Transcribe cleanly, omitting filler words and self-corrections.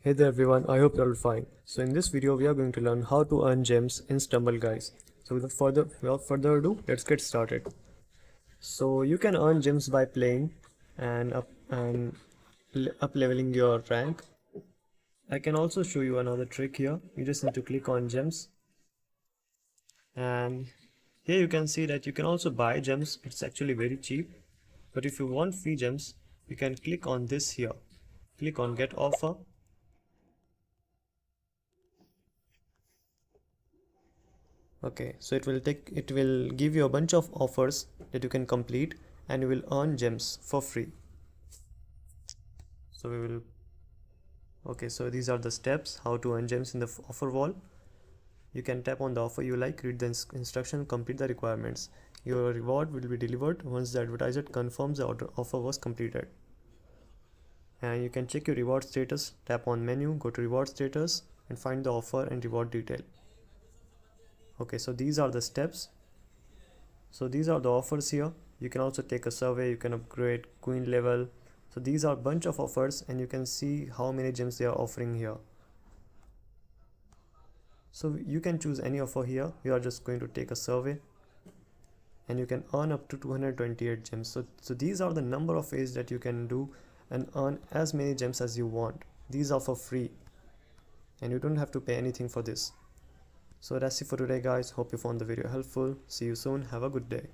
Hey there everyone, I hope you're all fine. So in this video we are going to learn how to earn gems in Stumble guys. So without further ado, let's get started. So you can earn gems by playing and up leveling your rank. I can also show you another trick here. You just need to click on gems, and here you can see that you can also buy gems. It's actually very cheap. But if you want free gems, you can click on this here. Click on get offer. Okay, so it will give you a bunch of offers that you can complete and you will earn gems for free. So we will okay, so these are the steps how to earn gems in the offer wall. You can tap on the offer you like, read the instruction, complete the requirements. Your reward will be delivered once the advertiser confirms the offer was completed. And you can check your reward status, tap on menu, go to reward status and find the offer and reward detail. Okay, so these are the steps. So these are the offers here. You can also take a survey, you can upgrade queen level. So these are a bunch of offers and you can see how many gems they are offering here. So you can choose any offer here. You are just going to take a survey and you can earn up to 228 gems. So these are the number of ways that you can do and earn as many gems as you want. These are for free and you don't have to pay anything for this. So that's it for today guys. Hope you found the video helpful. See you soon. Have a good day.